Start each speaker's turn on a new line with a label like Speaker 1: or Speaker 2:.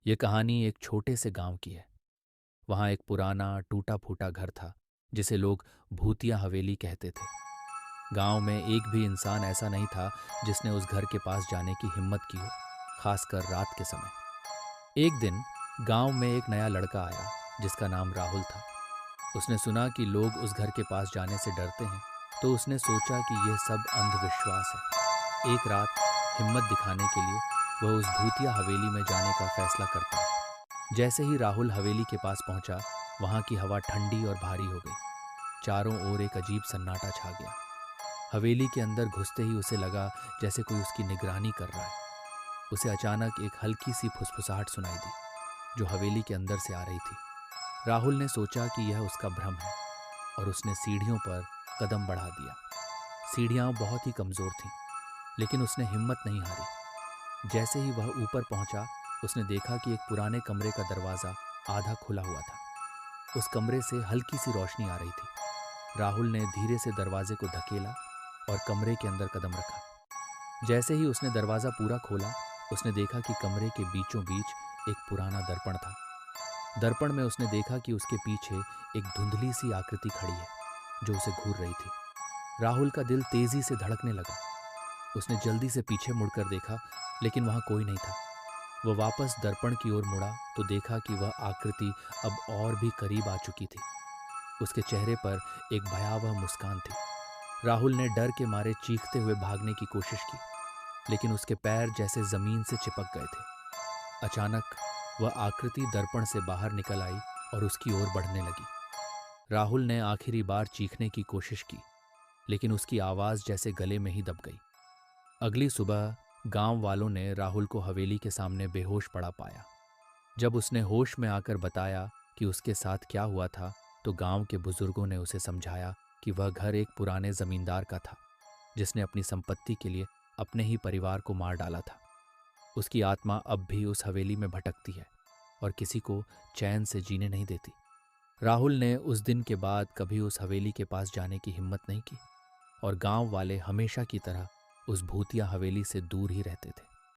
Speaker 1: ये कहानी एक छोटे से गांव की है। वहां एक पुराना टूटा फूटा घर था जिसे लोग भूतिया हवेली कहते थे। गांव में एक भी इंसान ऐसा नहीं था जिसने उस घर के पास जाने की हिम्मत की हो, खासकर रात के समय। एक दिन गांव में एक नया लड़का आया जिसका नाम राहुल था। उसने सुना कि लोग उस घर के पास जाने से डरते हैं, तो उसने सोचा कि यह सब अंधविश्वास है। एक रात हिम्मत दिखाने के लिए वह उस भूतिया हवेली में जाने का फैसला करता है। जैसे ही राहुल हवेली के पास पहुंचा, वहां की हवा ठंडी और भारी हो गई। चारों ओर एक अजीब सन्नाटा छा गया। हवेली के अंदर घुसते ही उसे लगा जैसे कोई उसकी निगरानी कर रहा है। उसे अचानक एक हल्की सी फुसफुसाहट सुनाई दी जो हवेली के अंदर से आ रही थी। राहुल ने सोचा कि यह उसका भ्रम है और उसने सीढ़ियों पर कदम बढ़ा दिया। सीढ़ियां बहुत ही कमजोर थीं, लेकिन उसने हिम्मत नहीं हारी। जैसे ही वह ऊपर पहुंचा, उसने देखा कि एक पुराने कमरे का दरवाजा आधा खुला हुआ था। उस कमरे से हल्की सी रोशनी आ रही थी। राहुल ने धीरे से दरवाजे को धकेला और कमरे के अंदर कदम रखा। जैसे ही उसने दरवाजा पूरा खोला, उसने देखा कि कमरे के बीचों बीच एक पुराना दर्पण था। दर्पण में उसने देखा कि उसके पीछे एक धुंधली सी आकृति खड़ी है जो उसे घूर रही थी। राहुल का दिल तेजी से धड़कने लगा। उसने जल्दी से पीछे मुड़कर देखा, लेकिन वहां कोई नहीं था। वह वापस दर्पण की ओर मुड़ा तो देखा कि वह आकृति अब और भी करीब आ चुकी थी। उसके चेहरे पर एक भयावह मुस्कान थी। राहुल ने डर के मारे चीखते हुए भागने की कोशिश की, लेकिन उसके पैर जैसे जमीन से चिपक गए थे। अचानक वह आकृति दर्पण से बाहर निकल आई और उसकी ओर बढ़ने लगी। राहुल ने आखिरी बार चीखने की कोशिश की, लेकिन उसकी आवाज जैसे गले में ही दब गई। अगली सुबह गांव वालों ने राहुल को हवेली के सामने बेहोश पड़ा पाया। जब उसने होश में आकर बताया कि उसके साथ क्या हुआ था, तो गांव के बुजुर्गों ने उसे समझाया कि वह घर एक पुराने जमींदार का था जिसने अपनी संपत्ति के लिए अपने ही परिवार को मार डाला था। उसकी आत्मा अब भी उस हवेली में भटकती है और किसी को चैन से जीने नहीं देती। राहुल ने उस दिन के बाद कभी उस हवेली के पास जाने की हिम्मत नहीं की और गांव वाले हमेशा की तरह उस भूतिया हवेली से दूर ही रहते थे।